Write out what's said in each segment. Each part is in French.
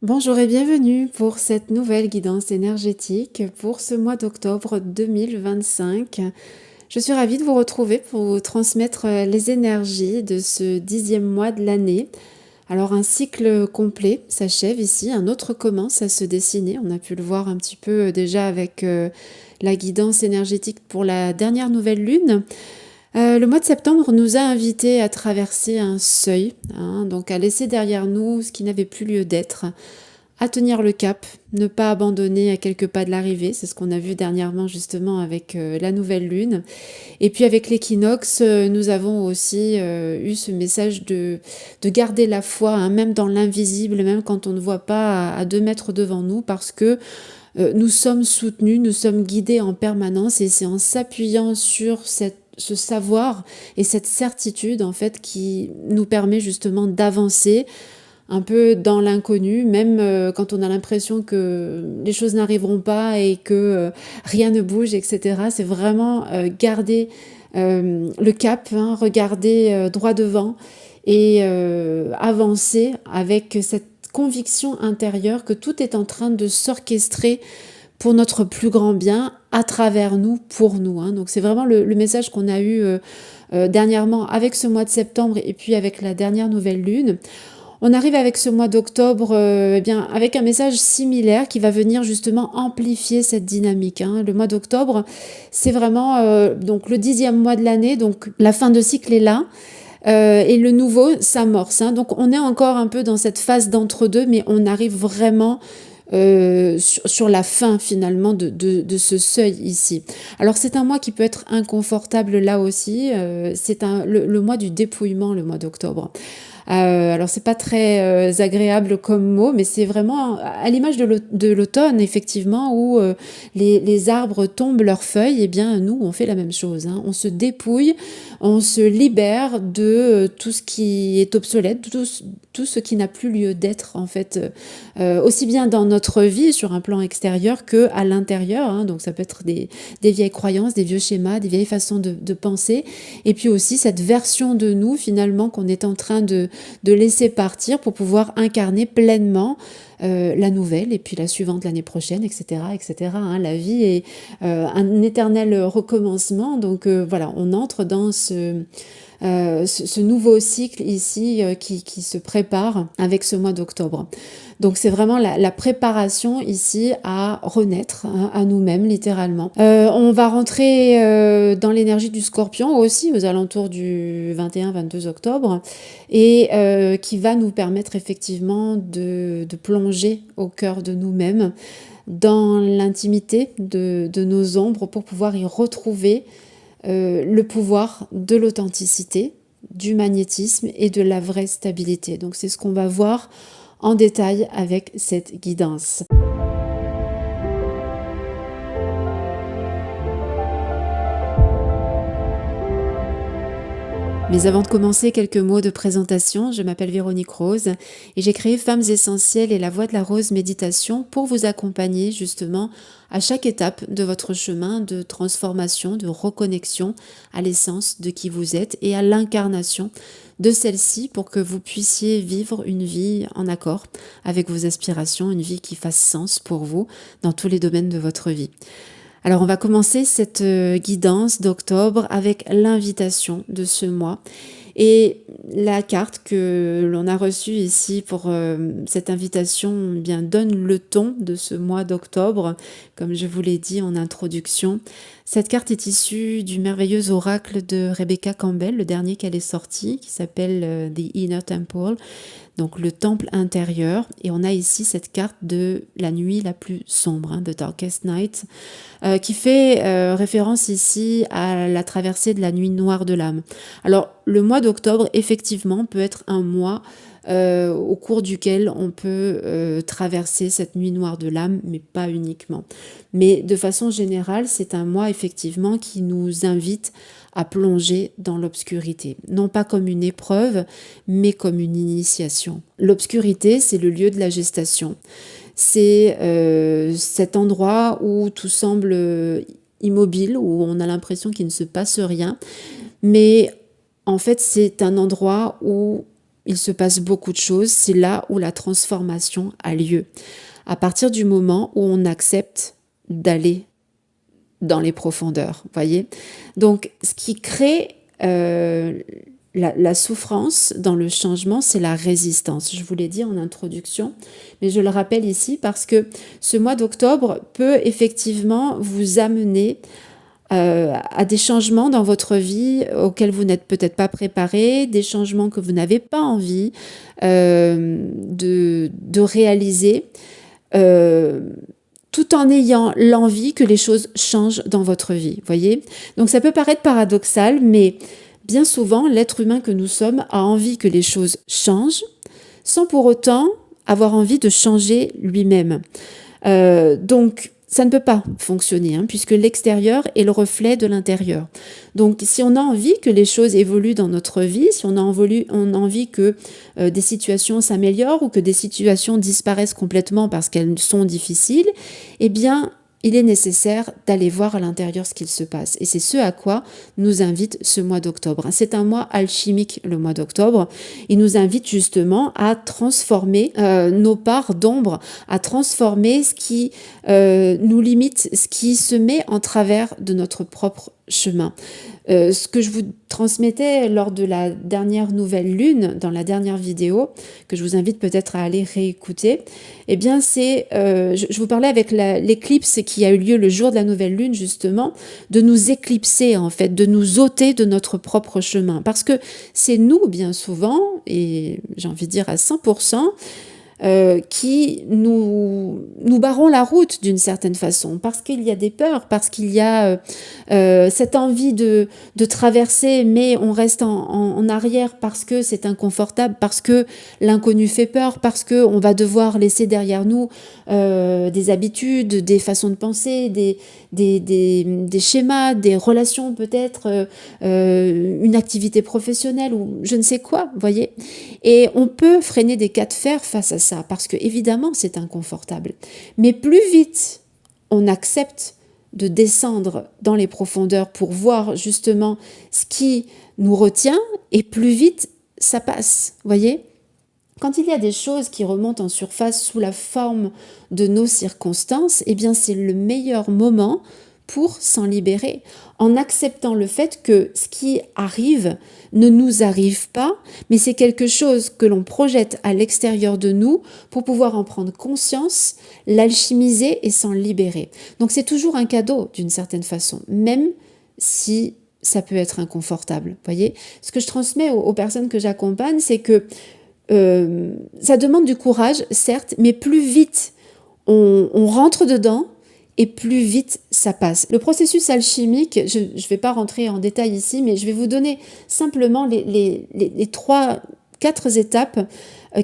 Bonjour et bienvenue pour cette nouvelle guidance énergétique pour ce mois d'octobre 2025. Je suis ravie de vous retrouver pour vous transmettre les énergies de ce 10e mois de l'année. Alors un cycle complet s'achève ici, un autre commence à se dessiner. On a pu le voir un petit peu déjà avec la guidance énergétique pour la dernière nouvelle lune. Le mois de septembre nous a invités à traverser un seuil, donc à laisser derrière nous ce qui n'avait plus lieu d'être, à tenir le cap, ne pas abandonner à quelques pas de l'arrivée. C'est ce qu'on a vu dernièrement justement avec la nouvelle lune. Et puis avec l'équinoxe, nous avons aussi eu ce message de garder la foi, même dans l'invisible, même quand on ne voit pas à 2 mètres devant nous, parce que nous sommes soutenus, nous sommes guidés en permanence, et c'est en s'appuyant sur ce savoir et cette certitude en fait qui nous permet justement d'avancer un peu dans l'inconnu, même quand on a l'impression que les choses n'arriveront pas et que rien ne bouge, etc. C'est vraiment garder le cap, regarder droit devant et avancer avec cette conviction intérieure que tout est en train de s'orchestrer pour notre plus grand bien, à travers nous, pour nous. Donc c'est vraiment le message qu'on a eu dernièrement avec ce mois de septembre et puis avec la dernière nouvelle lune. On arrive avec ce mois d'octobre avec un message similaire qui va venir justement amplifier cette dynamique. Le mois d'octobre, c'est vraiment donc le 10e mois de l'année, donc la fin de cycle est là. Et le nouveau s'amorce. Donc on est encore un peu dans cette phase d'entre-deux, mais on arrive vraiment sur la fin finalement de ce seuil ici. Alors c'est un mois qui peut être inconfortable là aussi. C'est le mois du dépouillement, le mois d'octobre. Alors c'est pas très agréable comme mot, mais c'est vraiment à l'image de l'automne effectivement où les arbres tombent leurs feuilles. Et bien nous on fait la même chose. On se dépouille, on se libère de tout ce qui est obsolète, tout ce qui n'a plus lieu d'être en fait, aussi bien dans notre vie sur un plan extérieur que à l'intérieur. Donc ça peut être des vieilles croyances, des vieux schémas, des vieilles façons de penser, et puis aussi cette version de nous finalement qu'on est en train de laisser partir pour pouvoir incarner pleinement la nouvelle et puis la suivante l'année prochaine, etc. etc. La vie est un éternel recommencement, donc voilà, on entre dans ce nouveau cycle ici qui se prépare avec ce mois d'octobre. Donc c'est vraiment la préparation ici à renaître, à nous-mêmes littéralement. On va rentrer dans l'énergie du Scorpion aussi aux alentours du 21-22 octobre, et qui va nous permettre effectivement de plonger au cœur de nous-mêmes, dans l'intimité de nos ombres, pour pouvoir y retrouver le pouvoir de l'authenticité, du magnétisme et de la vraie stabilité. Donc c'est ce qu'on va voir en détail avec cette guidance. Mais avant de commencer, quelques mots de présentation. Je m'appelle Véronique Rose et j'ai créé Femmes Essentielles et la Voix de la Rose Méditation pour vous accompagner justement à chaque étape de votre chemin de transformation, de reconnexion à l'essence de qui vous êtes et à l'incarnation de celle-ci, pour que vous puissiez vivre une vie en accord avec vos aspirations, une vie qui fasse sens pour vous dans tous les domaines de votre vie. Alors on va commencer cette guidance d'octobre avec l'invitation de ce mois. Et la carte que l'on a reçue ici pour cette invitation bien donne le ton de ce mois d'octobre, comme je vous l'ai dit en introduction. Cette carte est issue du merveilleux oracle de Rebecca Campbell, le dernier qu'elle est sorti, qui s'appelle The Inner Temple, donc le temple intérieur. Et on a ici cette carte de la nuit la plus sombre, The Darkest Night, qui fait référence ici à la traversée de la nuit noire de l'âme. Alors le mois d'octobre effectivement peut être un mois au cours duquel on peut traverser cette nuit noire de l'âme, mais pas uniquement. Mais de façon générale, c'est un mois effectivement qui nous invite à plonger dans l'obscurité, non pas comme une épreuve, mais comme une initiation. L'obscurité, c'est le lieu de la gestation. C'est cet endroit où tout semble immobile, où on a l'impression qu'il ne se passe rien, mais en fait, c'est un endroit où il se passe beaucoup de choses. C'est là où la transformation a lieu. À partir du moment où on accepte d'aller dans les profondeurs, voyez. Donc, ce qui crée la souffrance dans le changement, c'est la résistance. Je vous l'ai dit en introduction, mais je le rappelle ici parce que ce mois d'octobre peut effectivement vous amener à des changements dans votre vie auxquels vous n'êtes peut-être pas préparé, des changements que vous n'avez pas envie de réaliser, tout en ayant l'envie que les choses changent dans votre vie, voyez. Donc ça peut paraître paradoxal, mais bien souvent, l'être humain que nous sommes a envie que les choses changent, sans pour autant avoir envie de changer lui-même. Donc, ça ne peut pas fonctionner, puisque l'extérieur est le reflet de l'intérieur. Donc, si on a envie que les choses évoluent dans notre vie, si on a envie que des situations s'améliorent ou que des situations disparaissent complètement parce qu'elles sont difficiles, eh bien, il est nécessaire d'aller voir à l'intérieur ce qu'il se passe. Et c'est ce à quoi nous invite ce mois d'octobre. C'est un mois alchimique, le mois d'octobre. Il nous invite justement à transformer nos parts d'ombre, à transformer ce qui nous limite, ce qui se met en travers de notre propre chemin. Ce que je vous transmettais lors de la dernière nouvelle lune, dans la dernière vidéo, que je vous invite peut-être à aller réécouter, eh bien c'est, je vous parlais avec l'éclipse qui a eu lieu le jour de la nouvelle lune justement, de nous éclipser en fait, de nous ôter de notre propre chemin. Parce que c'est nous bien souvent, et j'ai envie de dire à 100%, qui nous barrons la route d'une certaine façon, parce qu'il y a des peurs, parce qu'il y a cette envie de traverser, mais on reste en arrière parce que c'est inconfortable, parce que l'inconnu fait peur, parce qu'on va devoir laisser derrière nous des habitudes, des façons de penser, des schémas, des relations peut-être, une activité professionnelle ou je ne sais quoi, vous voyez. Et on peut freiner des cas de fer face à ça, parce que évidemment c'est inconfortable. Mais plus vite on accepte de descendre dans les profondeurs pour voir justement ce qui nous retient, et plus vite ça passe, voyez. Quand il y a des choses qui remontent en surface sous la forme de nos circonstances, eh bien c'est le meilleur moment pour s'en libérer, en acceptant le fait que ce qui arrive ne nous arrive pas, mais c'est quelque chose que l'on projette à l'extérieur de nous pour pouvoir en prendre conscience, l'alchimiser et s'en libérer. Donc c'est toujours un cadeau d'une certaine façon, même si ça peut être inconfortable. Voyez, ce que je transmets aux personnes que j'accompagne, c'est que ça demande du courage, certes, mais plus vite on rentre dedans, et plus vite ça passe. Le processus alchimique, je ne vais pas rentrer en détail ici, mais je vais vous donner simplement les 3-4 étapes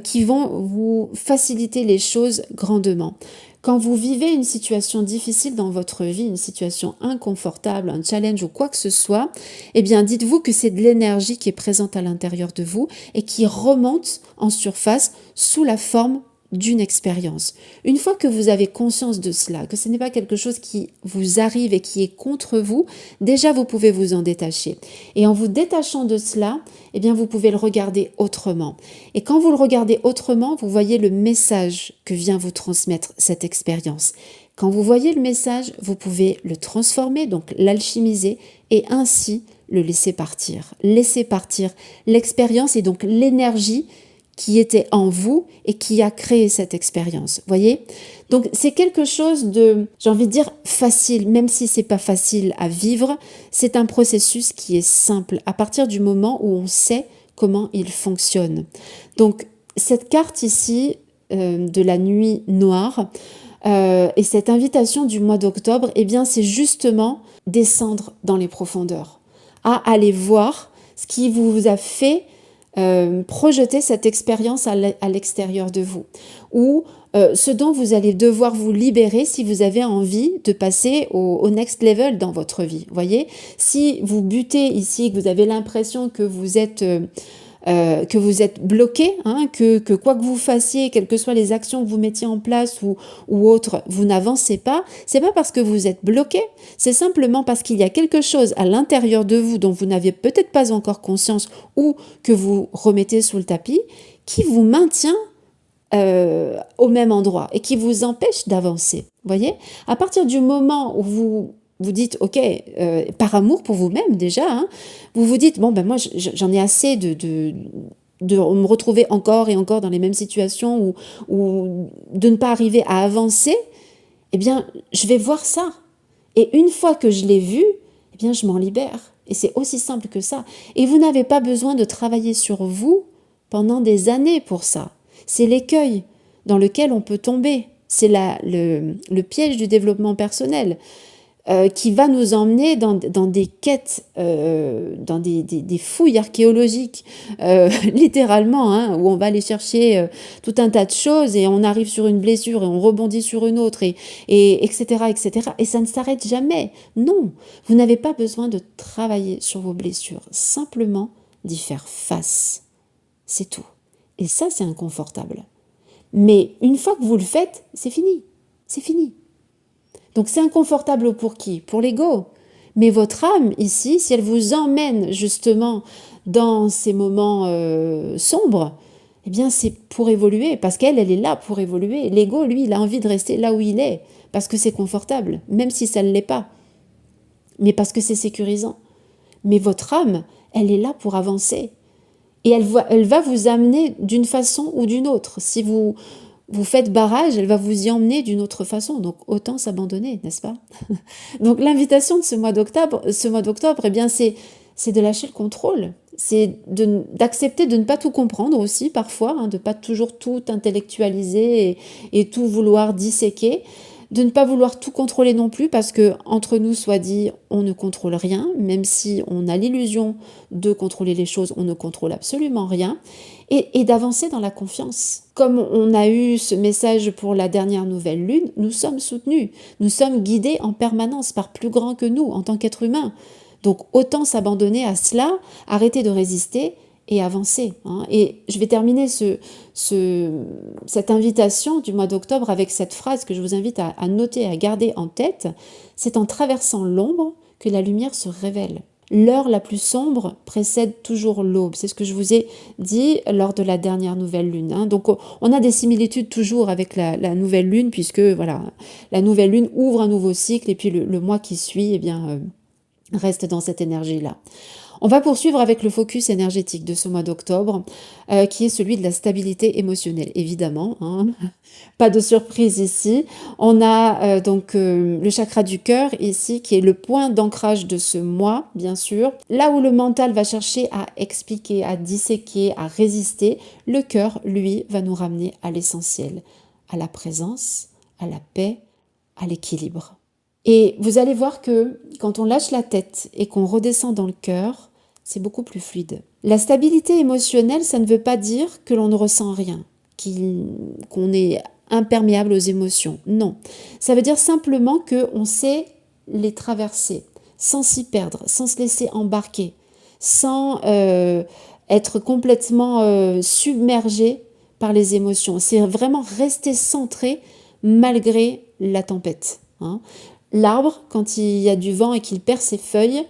qui vont vous faciliter les choses grandement. Quand vous vivez une situation difficile dans votre vie, une situation inconfortable, un challenge ou quoi que ce soit, eh bien dites-vous que c'est de l'énergie qui est présente à l'intérieur de vous et qui remonte en surface sous la forme d'une expérience. Une fois que vous avez conscience de cela, que ce n'est pas quelque chose qui vous arrive et qui est contre vous, déjà vous pouvez vous en détacher. Et en vous détachant de cela, eh bien vous pouvez le regarder autrement. Et quand vous le regardez autrement, vous voyez le message que vient vous transmettre cette expérience. Quand vous voyez le message, vous pouvez le transformer, donc l'alchimiser, et ainsi le laisser partir. Laisser partir l'expérience et donc l'énergie qui était en vous et qui a créé cette expérience, voyez. Donc c'est quelque chose de, j'ai envie de dire, facile, même si c'est pas facile à vivre, c'est un processus qui est simple à partir du moment où on sait comment il fonctionne. Donc cette carte ici de la nuit noire et cette invitation du mois d'octobre, eh bien c'est justement descendre dans les profondeurs, à aller voir ce qui vous a fait projeter cette expérience à l'extérieur de vous, ou ce dont vous allez devoir vous libérer si vous avez envie de passer au next level dans votre vie. Voyez, si vous butez ici, que vous avez l'impression que vous êtes que vous êtes bloqué, hein, que quoi que vous fassiez, quelles que soient les actions que vous mettiez en place ou autres, vous n'avancez pas, c'est pas parce que vous êtes bloqué, c'est simplement parce qu'il y a quelque chose à l'intérieur de vous dont vous n'aviez peut-être pas encore conscience ou que vous remettez sous le tapis, qui vous maintient au même endroit et qui vous empêche d'avancer. Voyez, à partir du moment où vous dites, ok, par amour pour vous-même déjà, hein, vous vous dites, bon, ben moi j'en ai assez de me retrouver encore et encore dans les mêmes situations ou de ne pas arriver à avancer, eh bien, je vais voir ça. Et une fois que je l'ai vu, eh bien, je m'en libère. Et c'est aussi simple que ça. Et vous n'avez pas besoin de travailler sur vous pendant des années pour ça. C'est l'écueil dans lequel on peut tomber. C'est le piège du développement personnel qui va nous emmener dans des quêtes, dans des fouilles archéologiques, littéralement, hein, où on va aller chercher tout un tas de choses et on arrive sur une blessure et on rebondit sur une autre, et etc., etc. Et ça ne s'arrête jamais. Non, vous n'avez pas besoin de travailler sur vos blessures, simplement d'y faire face. C'est tout. Et ça, c'est inconfortable. Mais une fois que vous le faites, c'est fini. C'est fini. Donc c'est inconfortable pour qui? Pour l'ego. Mais votre âme, ici, si elle vous emmène justement dans ces moments sombres, eh bien c'est pour évoluer, parce qu'elle est là pour évoluer. L'ego, lui, il a envie de rester là où il est, parce que c'est confortable, même si ça ne l'est pas, mais parce que c'est sécurisant. Mais votre âme, elle est là pour avancer. Et elle va vous amener d'une façon ou d'une autre. Si vous faites barrage, elle va vous y emmener d'une autre façon. Donc autant s'abandonner, n'est-ce pas? Donc l'invitation de ce mois d'octobre, eh bien c'est de lâcher le contrôle. C'est d'accepter de ne pas tout comprendre aussi parfois, hein, de ne pas toujours tout intellectualiser et tout vouloir disséquer. De ne pas vouloir tout contrôler non plus, parce que entre nous soit dit, on ne contrôle rien, même si on a l'illusion de contrôler les choses, on ne contrôle absolument rien, et d'avancer dans la confiance. Comme on a eu ce message pour la dernière nouvelle lune, nous sommes soutenus, nous sommes guidés en permanence par plus grand que nous en tant qu'être humain. Donc autant s'abandonner à cela, arrêter de résister et avancer. Hein. Et je vais terminer cette invitation du mois d'octobre avec cette phrase que je vous invite à noter, à garder en tête. C'est en traversant l'ombre que la lumière se révèle. L'heure la plus sombre précède toujours l'aube. C'est ce que je vous ai dit lors de la dernière nouvelle lune. Hein. Donc on a des similitudes toujours avec la nouvelle lune, puisque voilà, la nouvelle lune ouvre un nouveau cycle et puis le mois qui suit, eh bien, reste dans cette énergie-là. On va poursuivre avec le focus énergétique de ce mois d'octobre, qui est celui de la stabilité émotionnelle, évidemment. Hein. Pas de surprise ici. On a donc le chakra du cœur ici, qui est le point d'ancrage de ce mois, bien sûr. Là où le mental va chercher à expliquer, à disséquer, à résister, le cœur, lui, va nous ramener à l'essentiel, à la présence, à la paix, à l'équilibre. Et vous allez voir que quand on lâche la tête et qu'on redescend dans le cœur, c'est beaucoup plus fluide. La stabilité émotionnelle, ça ne veut pas dire que l'on ne ressent rien, qu'on est imperméable aux émotions. Non. Ça veut dire simplement qu'on sait les traverser, sans s'y perdre, sans se laisser embarquer, sans être complètement submergé par les émotions. C'est vraiment rester centré malgré la tempête. Hein. L'arbre, quand il y a du vent et qu'il perd ses feuilles,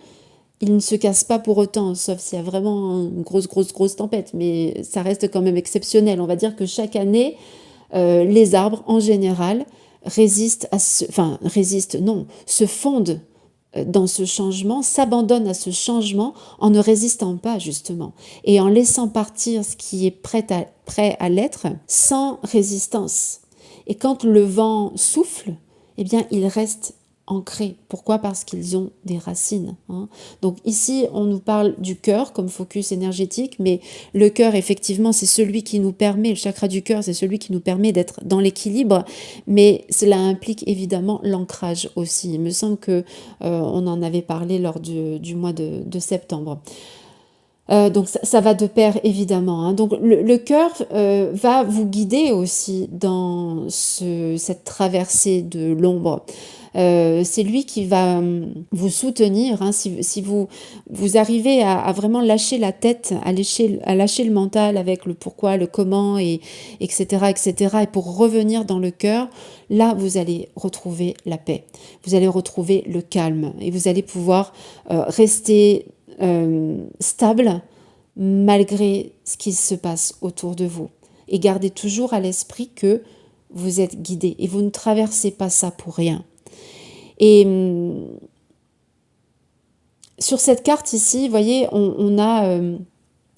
il ne se casse pas pour autant, sauf s'il y a vraiment une grosse tempête, mais ça reste quand même exceptionnel. On va dire que chaque année, les arbres, en général, se fondent dans ce changement, s'abandonnent à ce changement en ne résistant pas, justement, et en laissant partir ce qui est prêt à l'être, sans résistance. Et quand le vent souffle, eh bien, ils restent ancrés. Pourquoi? Parce qu'ils ont des racines. Hein. Donc ici, on nous parle du cœur comme focus énergétique, mais le cœur, effectivement, c'est celui qui nous permet, le chakra du cœur, c'est celui qui nous permet d'être dans l'équilibre, mais cela implique évidemment l'ancrage aussi. Il me semble que on en avait parlé lors du mois de septembre. Donc ça va de pair évidemment. Hein. Donc le cœur va vous guider aussi dans cette traversée de l'ombre. C'est lui qui va vous soutenir, hein, si vous arrivez à vraiment lâcher la tête, à lâcher le mental avec le pourquoi, le comment, etc., etc., et pour revenir dans le cœur, là, vous allez retrouver la paix, vous allez retrouver le calme, et vous allez pouvoir rester stable malgré ce qui se passe autour de vous. Et gardez toujours à l'esprit que vous êtes guidé et vous ne traversez pas ça pour rien. Et sur cette carte ici, vous voyez, on a...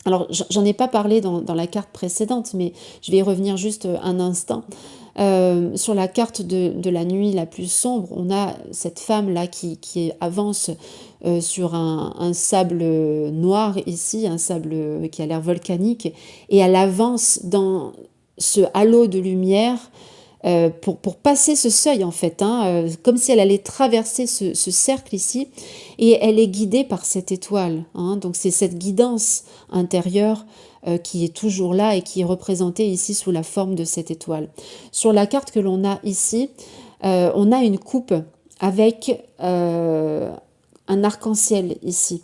alors, j'en ai pas parlé dans la carte précédente, mais je vais y revenir juste un instant. Sur la carte de la nuit la plus sombre, on a cette femme-là qui avance sur un sable noir ici, un sable qui a l'air volcanique, et elle avance dans ce halo de lumière pour passer ce seuil en fait, hein, comme si elle allait traverser ce cercle ici, et elle est guidée par cette étoile, hein, donc c'est cette guidance intérieure qui est toujours là et qui est représentée ici sous la forme de cette étoile. Sur la carte que l'on a ici, on a une coupe avec un arc-en-ciel ici.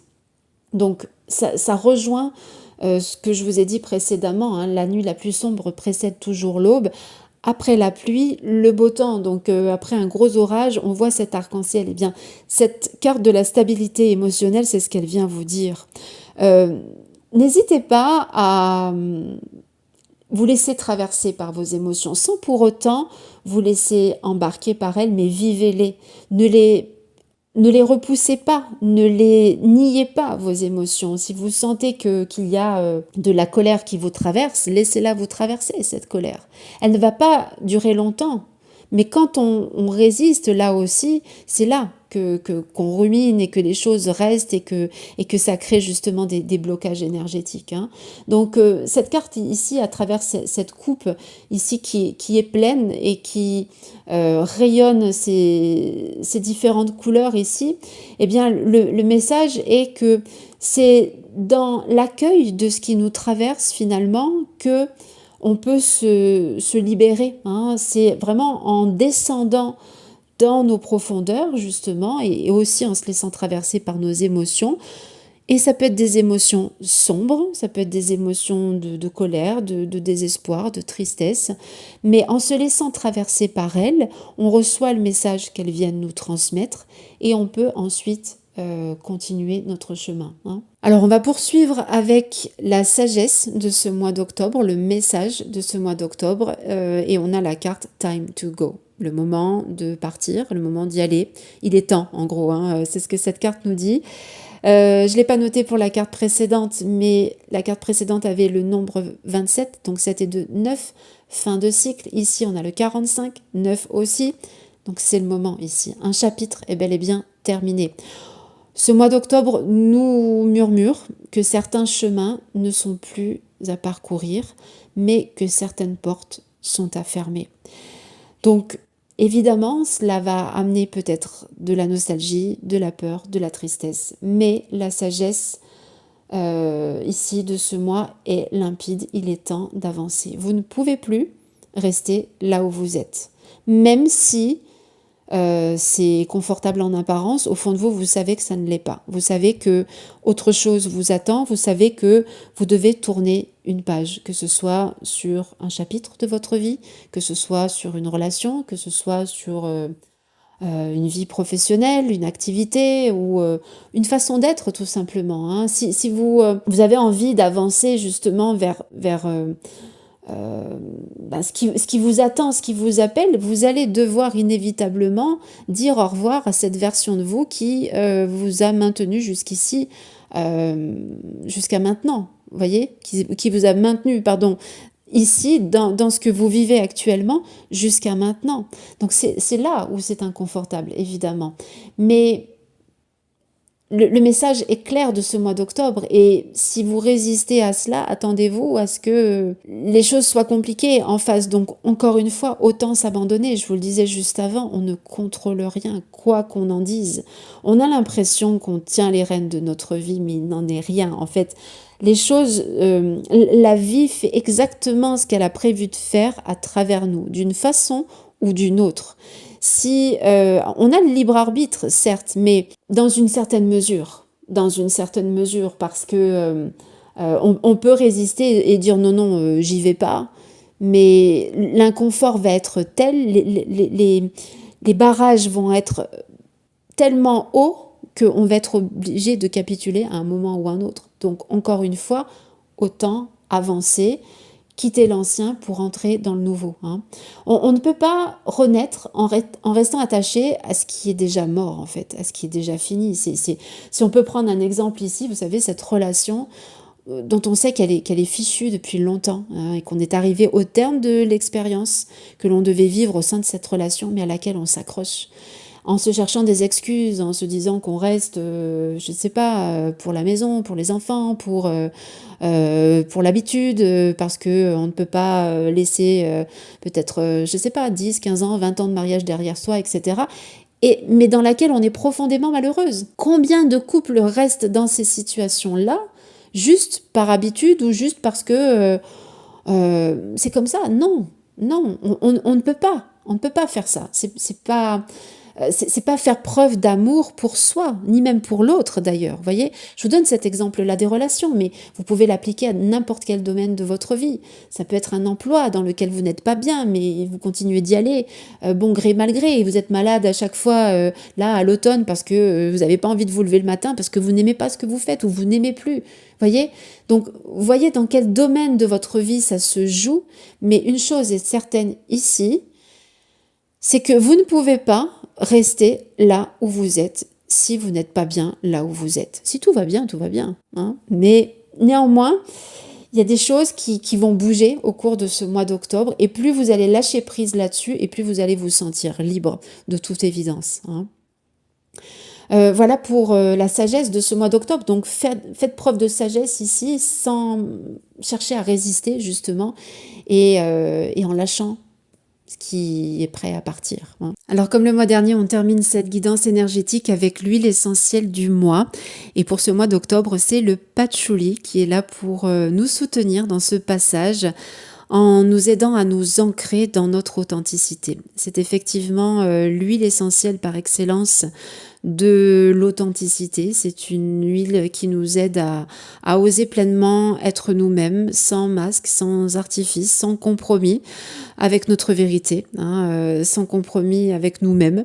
Donc ça rejoint ce que je vous ai dit précédemment, hein, la nuit la plus sombre précède toujours l'aube. Après la pluie, le beau temps, donc après un gros orage, on voit cet arc-en-ciel. Eh bien, cette carte de la stabilité émotionnelle, c'est ce qu'elle vient vous dire. N'hésitez pas à vous laisser traverser par vos émotions, sans pour autant vous laisser embarquer par elles, mais vivez-les. Ne les repoussez pas, ne les niez pas, vos émotions. Si vous sentez qu'il y a de la colère qui vous traverse, laissez-la vous traverser, cette colère. Elle ne va pas durer longtemps. Mais quand on résiste là aussi, c'est là qu'on rumine et que les choses restent et que ça crée justement des blocages énergétiques, hein. Donc cette carte ici, à travers cette coupe ici qui est pleine et qui rayonne ces différentes couleurs ici, eh bien le message est que c'est dans l'accueil de ce qui nous traverse finalement que on peut se libérer, hein. C'est vraiment en descendant dans nos profondeurs, justement, et aussi en se laissant traverser par nos émotions. Et ça peut être des émotions sombres, ça peut être des émotions de colère, de désespoir, de tristesse. Mais en se laissant traverser par elles, on reçoit le message qu'elles viennent nous transmettre et on peut ensuite continuer notre chemin, hein. Alors on va poursuivre avec la sagesse de ce mois d'octobre, le message de ce mois d'octobre, et on a la carte Time to Go, le moment de partir, le moment d'y aller. Il est temps en gros, hein, c'est ce que cette carte nous dit. Je ne l'ai pas noté pour la carte précédente, mais la carte précédente avait le nombre 27, donc 7 et 2, 9, fin de cycle. Ici on a le 45, 9 aussi, donc c'est le moment ici. Un chapitre est bel et bien terminé. Ce mois d'octobre nous murmure que certains chemins ne sont plus à parcourir, mais que certaines portes sont à fermer. Donc, évidemment, cela va amener peut-être de la nostalgie, de la peur, de la tristesse, mais la sagesse ici de ce mois est limpide, il est temps d'avancer. Vous ne pouvez plus rester là où vous êtes, même si c'est confortable en apparence, au fond de vous, vous savez que ça ne l'est pas. Vous savez que autre chose vous attend, vous savez que vous devez tourner une page, que ce soit sur un chapitre de votre vie, que ce soit sur une relation, que ce soit sur une vie professionnelle, une activité ou une façon d'être tout simplement, hein. Si vous, vous avez envie d'avancer justement vers ce qui vous attend, ce qui vous appelle, vous allez devoir inévitablement dire au revoir à cette version de vous qui vous a maintenu jusqu'ici, jusqu'à maintenant, vous voyez, qui vous a maintenu, pardon, ici, dans ce que vous vivez actuellement, jusqu'à maintenant. Donc c'est là où c'est inconfortable, évidemment. Mais le message est clair de ce mois d'octobre et si vous résistez à cela, attendez-vous à ce que les choses soient compliquées en face. Donc encore une fois, autant s'abandonner. Je vous le disais juste avant, on ne contrôle rien, quoi qu'on en dise. On a l'impression qu'on tient les rênes de notre vie, mais il n'en est rien. En fait, les choses, la vie fait exactement ce qu'elle a prévu de faire à travers nous, d'une façon ou d'une autre. Si on a le libre arbitre, certes, mais dans une certaine mesure. Dans une certaine mesure, parce que on peut résister et dire non, non, j'y vais pas. Mais l'inconfort va être tel, les barrages vont être tellement hauts qu'on va être obligé de capituler à un moment ou un autre. Donc, encore une fois, autant avancer, quitter l'ancien pour entrer dans le nouveau. Hein. On ne peut pas renaître en restant attaché à ce qui est déjà mort, en fait, à ce qui est déjà fini. Si on peut prendre un exemple ici, vous savez, cette relation dont on sait qu'elle est fichue depuis longtemps, hein, et qu'on est arrivé au terme de l'expérience que l'on devait vivre au sein de cette relation, mais à laquelle on s'accroche en se cherchant des excuses, en se disant qu'on reste, je ne sais pas, pour la maison, pour les enfants, pour l'habitude, parce qu'on ne peut pas laisser peut-être, je ne sais pas, 10, 15 ans, 20 ans de mariage derrière soi, etc. Mais dans laquelle on est profondément malheureuse. Combien de couples restent dans ces situations-là, juste par habitude ou juste parce que c'est comme ça? Non, non, on ne peut pas. On ne peut pas faire ça. C'est pas faire preuve d'amour pour soi, ni même pour l'autre d'ailleurs. Vous voyez, je vous donne cet exemple-là des relations, mais vous pouvez l'appliquer à n'importe quel domaine de votre vie. Ça peut être un emploi dans lequel vous n'êtes pas bien, mais vous continuez d'y aller, bon gré mal gré, et vous êtes malade à chaque fois, là, à l'automne, parce que vous n'avez pas envie de vous lever le matin, parce que vous n'aimez pas ce que vous faites, ou vous n'aimez plus. Voyez, donc, vous voyez dans quel domaine de votre vie ça se joue, mais une chose est certaine ici, c'est que vous ne pouvez pas rester là où vous êtes si vous n'êtes pas bien là où vous êtes. Si tout va bien, tout va bien. Hein. Mais néanmoins, il y a des choses qui vont bouger au cours de ce mois d'octobre, et plus vous allez lâcher prise là-dessus, et plus vous allez vous sentir libre de toute évidence. Hein. Voilà pour la sagesse de ce mois d'octobre. Donc faites preuve de sagesse ici sans chercher à résister justement et en lâchant ce qui est prêt à partir. Hein. Alors comme le mois dernier, on termine cette guidance énergétique avec l'huile essentielle du mois. Et pour ce mois d'octobre, c'est le patchouli qui est là pour nous soutenir dans ce passage en nous aidant à nous ancrer dans notre authenticité. C'est effectivement l'huile essentielle par excellence de l'authenticité. C'est une huile qui nous aide à oser pleinement être nous-mêmes, sans masque, sans artifice, sans compromis avec notre vérité, hein, sans compromis avec nous-mêmes.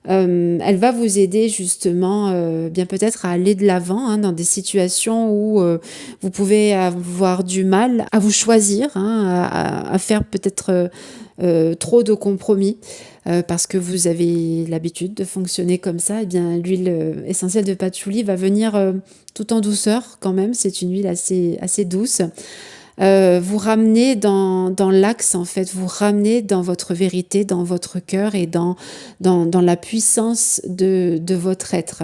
Elle va vous aider justement bien peut-être à aller de l'avant hein, dans des situations où vous pouvez avoir du mal à vous choisir, hein, à faire peut-être trop de compromis parce que vous avez l'habitude de fonctionner comme ça. Eh bien, l'huile essentielle de patchouli va venir tout en douceur quand même. C'est une huile assez douce. Vous ramenez dans l'axe, en fait, vous ramenez dans votre vérité, dans votre cœur et dans la puissance de votre être.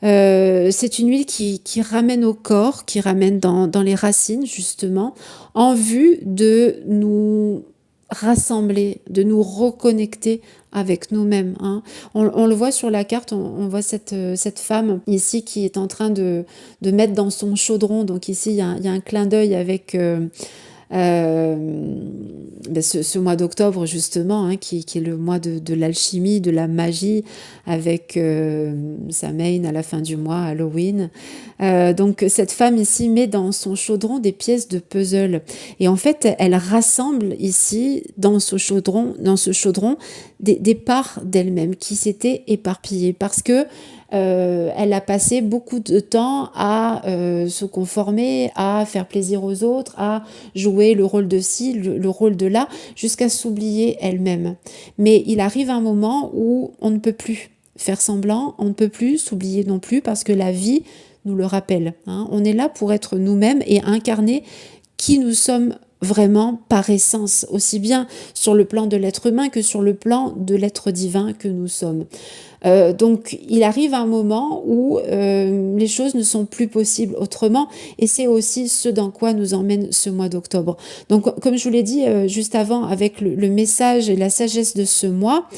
C'est une huile qui ramène au corps, qui ramène dans les racines, justement, en vue de nous rassembler, de nous reconnecter avec nous-mêmes. Hein. On le voit sur la carte, on voit cette femme ici qui est en train de mettre dans son chaudron. Donc ici, il y a un clin d'œil avec ce mois d'octobre justement, hein, qui est le mois de l'alchimie, de la magie, avec Samhain à la fin du mois, Halloween. Donc cette femme ici met dans son chaudron des pièces de puzzle. Et en fait, elle rassemble ici, dans ce chaudron des parts d'elle-même qui s'étaient éparpillées. Parce que elle a passé beaucoup de temps à se conformer, à faire plaisir aux autres, à jouer le rôle de ci, le rôle de là, jusqu'à s'oublier elle-même. Mais il arrive un moment où on ne peut plus faire semblant, on ne peut plus s'oublier non plus parce que la vie nous le rappelle. Hein. On est là pour être nous-mêmes et incarner qui nous sommes vraiment par essence, aussi bien sur le plan de l'être humain que sur le plan de l'être divin que nous sommes. Donc il arrive un moment où les choses ne sont plus possibles autrement et c'est aussi ce dans quoi nous emmène ce mois d'octobre. Donc comme je vous l'ai dit juste avant avec le message et la sagesse de ce mois,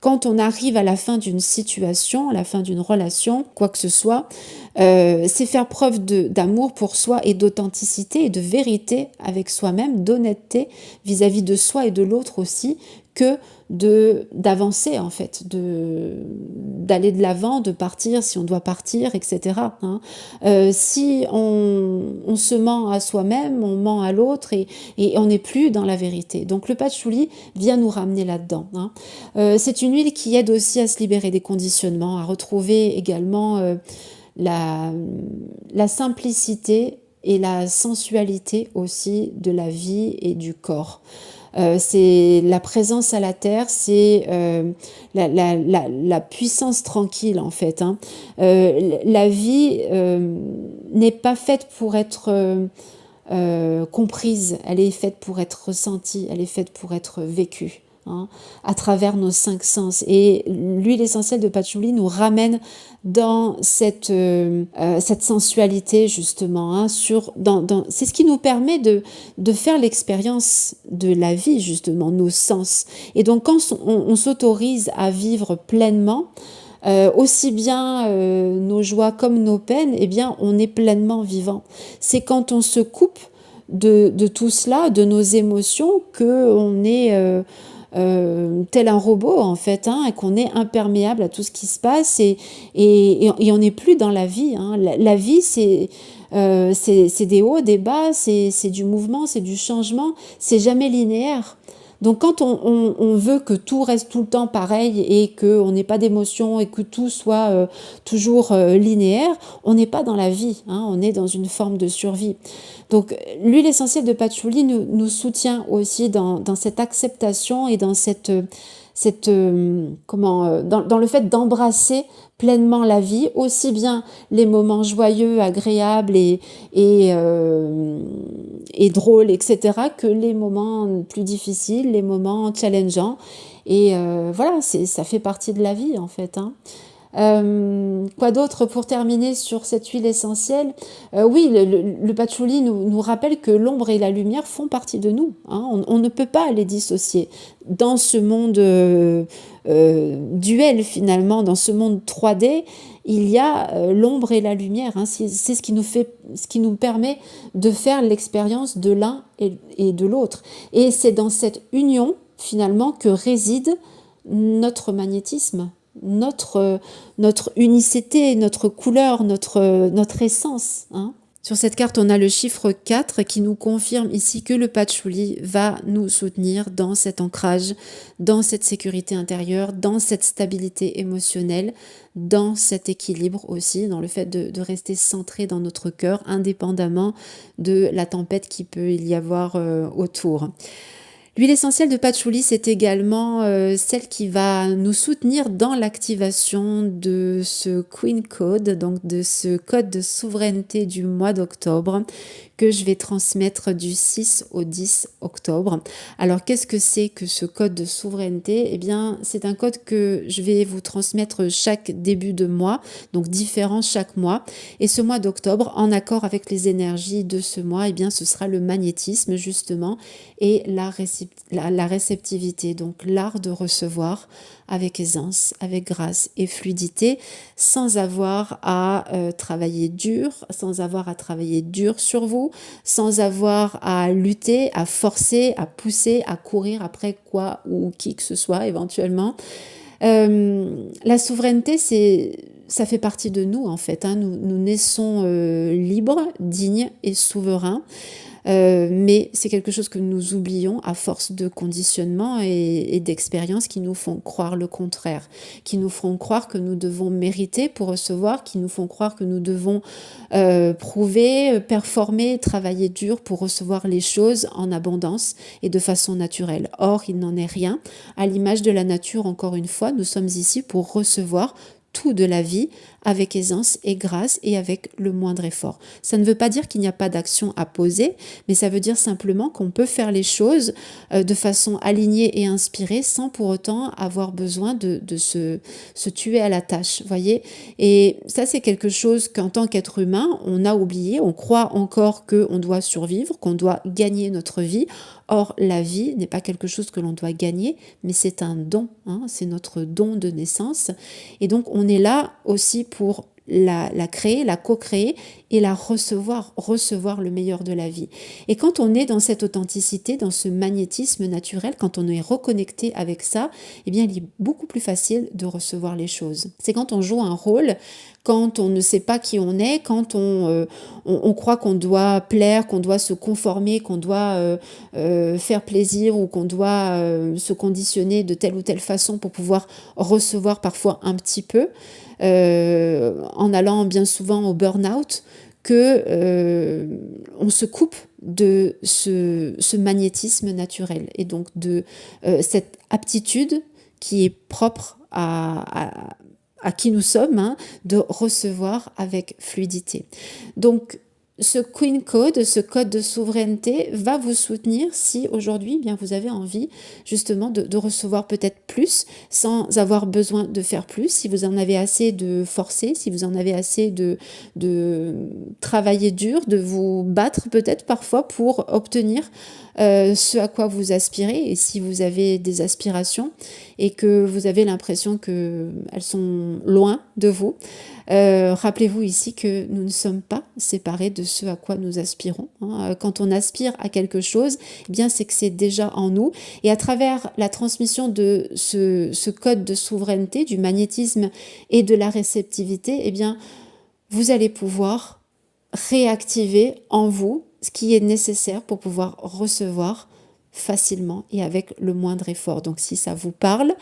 quand on arrive à la fin d'une situation, à la fin d'une relation, quoi que ce soit, c'est faire preuve d'amour pour soi et d'authenticité et de vérité avec soi-même, d'honnêteté vis-à-vis de soi et de l'autre aussi, que d'avancer en fait, d'aller de l'avant, de partir si on doit partir, etc. Hein. Si on se ment à soi-même, on ment à l'autre et on n'est plus dans la vérité. Donc le patchouli vient nous ramener là-dedans. Hein. C'est une huile qui aide aussi à se libérer des conditionnements, à retrouver également la simplicité et la sensualité aussi de la vie et du corps. C'est la présence à la terre, c'est la puissance tranquille en fait. Hein. La vie n'est pas faite pour être comprise, elle est faite pour être ressentie, elle est faite pour être vécue. Hein, à travers nos 5 sens. Et l'huile essentielle de patchouli nous ramène dans cette sensualité justement. Hein, c'est ce qui nous permet de faire l'expérience de la vie justement, nos sens. Et donc quand on s'autorise à vivre pleinement, aussi bien nos joies comme nos peines, eh bien on est pleinement vivant. C'est quand on se coupe de tout cela, de nos émotions, qu'on est tel un robot en fait, hein, et qu'on est imperméable à tout ce qui se passe et on n'est plus dans la vie. Hein. La vie, c'est des hauts, des bas, c'est du mouvement, c'est du changement, c'est jamais linéaire. Donc quand on veut que tout reste tout le temps pareil et qu'on n'ait pas d'émotion et que tout soit toujours linéaire, on n'est pas dans la vie, hein, on est dans une forme de survie. Donc l'huile essentielle de patchouli nous soutient aussi dans cette acceptation et dans dans le fait d'embrasser pleinement la vie, aussi bien les moments joyeux, agréables et drôles, etc., que les moments plus difficiles, les moments challengeants. Et voilà, ça fait partie de la vie en fait. Hein. Quoi d'autre pour terminer sur cette huile essentielle? Oui, le patchouli nous rappelle que l'ombre et la lumière font partie de nous. Hein. On ne peut pas les dissocier. Dans ce monde duel finalement, dans ce monde 3D, il y a l'ombre et la lumière. Hein. C'est ce qui nous permet de faire l'expérience de l'un et de l'autre. Et c'est dans cette union finalement que réside notre magnétisme. Notre unicité, notre couleur, notre essence. Hein. Sur cette carte, on a le chiffre 4 qui nous confirme ici que le patchouli va nous soutenir dans cet ancrage, dans cette sécurité intérieure, dans cette stabilité émotionnelle, dans cet équilibre aussi, dans le fait de rester centré dans notre cœur, indépendamment de la tempête qui peut y avoir autour. L'huile essentielle de patchouli, c'est également celle qui va nous soutenir dans l'activation de ce Queen Code, donc de ce code de souveraineté du mois d'octobre que je vais transmettre du 6 au 10 octobre. Alors, qu'est-ce que c'est que ce code de souveraineté? Eh bien, c'est un code que je vais vous transmettre chaque début de mois, donc différent chaque mois. Et ce mois d'octobre, en accord avec les énergies de ce mois, eh bien, ce sera le magnétisme, justement, et la réceptivité, donc l'art de recevoir avec aisance, avec grâce et fluidité, sans avoir à travailler dur, sans avoir à travailler dur sur vous, sans avoir à lutter, à forcer, à pousser, à courir après quoi ou qui que ce soit éventuellement. La souveraineté, ça fait partie de nous en fait. Hein. Nous naissons libres, dignes et souverains. Mais c'est quelque chose que nous oublions à force de conditionnement et d'expériences qui nous font croire le contraire, qui nous font croire que nous devons mériter pour recevoir, qui nous font croire que nous devons prouver, performer, travailler dur pour recevoir les choses en abondance et de façon naturelle. Or, il n'en est rien. À l'image de la nature, encore une fois, nous sommes ici pour recevoir tout de la vie avec aisance et grâce et avec le moindre effort. Ça ne veut pas dire qu'il n'y a pas d'action à poser, mais ça veut dire simplement qu'on peut faire les choses de façon alignée et inspirée sans pour autant avoir besoin de se tuer à la tâche, voyez. Et ça, c'est quelque chose qu'en tant qu'être humain, on a oublié, on croit encore qu'on doit survivre, qu'on doit gagner notre vie. Or, la vie n'est pas quelque chose que l'on doit gagner, mais c'est un don, hein, c'est notre don de naissance. Et donc, on est là aussi pour la créer, la co-créer et la recevoir le meilleur de la vie. Et quand on est dans cette authenticité, dans ce magnétisme naturel, quand on est reconnecté avec ça, eh bien, il est beaucoup plus facile de recevoir les choses. C'est quand on joue un rôle, quand on ne sait pas qui on est, quand on croit qu'on doit plaire, qu'on doit se conformer, qu'on doit faire plaisir ou qu'on doit se conditionner de telle ou telle façon pour pouvoir recevoir parfois un petit peu, en allant bien souvent au burn-out, on se coupe de ce magnétisme naturel et donc de cette aptitude qui est propre à qui nous sommes, hein, de recevoir avec fluidité. Donc, ce Queen Code, ce code de souveraineté va vous soutenir si aujourd'hui, eh bien, vous avez envie justement de recevoir peut-être plus sans avoir besoin de faire plus, si vous en avez assez de forcer, si vous en avez assez de travailler dur, de vous battre peut-être parfois pour obtenir ce à quoi vous aspirez. Et si vous avez des aspirations et que vous avez l'impression qu'elles sont loin de vous, rappelez-vous ici que nous ne sommes pas séparés de ce à quoi nous aspirons. Quand on aspire à quelque chose, eh bien c'est que c'est déjà en nous. Et à travers la transmission de ce code de souveraineté, du magnétisme et de la réceptivité, eh bien vous allez pouvoir réactiver en vous ce qui est nécessaire pour pouvoir recevoir facilement et avec le moindre effort. Donc si ça vous parle,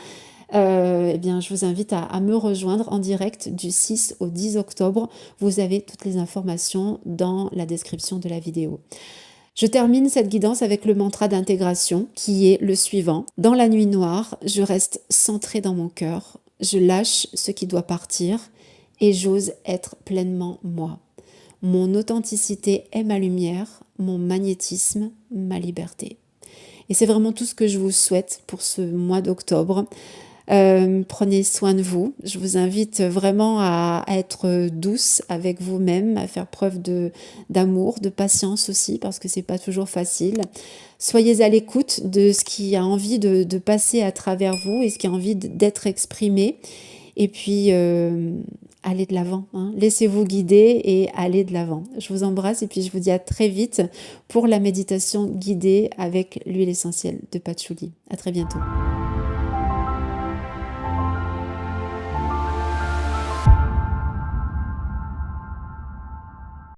eh bien, je vous invite à me rejoindre en direct du 6 au 10 octobre. Vous avez toutes les informations dans la description de la vidéo. Je termine cette guidance avec le mantra d'intégration qui est le suivant. Dans la nuit noire, je reste centrée dans mon cœur. Je lâche ce qui doit partir et j'ose être pleinement moi. Mon authenticité est ma lumière, mon magnétisme, ma liberté. Et c'est vraiment tout ce que je vous souhaite pour ce mois d'octobre. Prenez soin de vous. Je vous invite vraiment à être douce avec vous-même, à faire preuve d'amour, de patience aussi, parce que c'est pas toujours facile. Soyez à l'écoute de ce qui a envie de passer à travers vous et ce qui a envie d'être exprimé. Et puis, allez de l'avant, hein. Laissez-vous guider et allez de l'avant. Je vous embrasse et puis je vous dis à très vite pour la méditation guidée avec l'huile essentielle de patchouli. À très bientôt.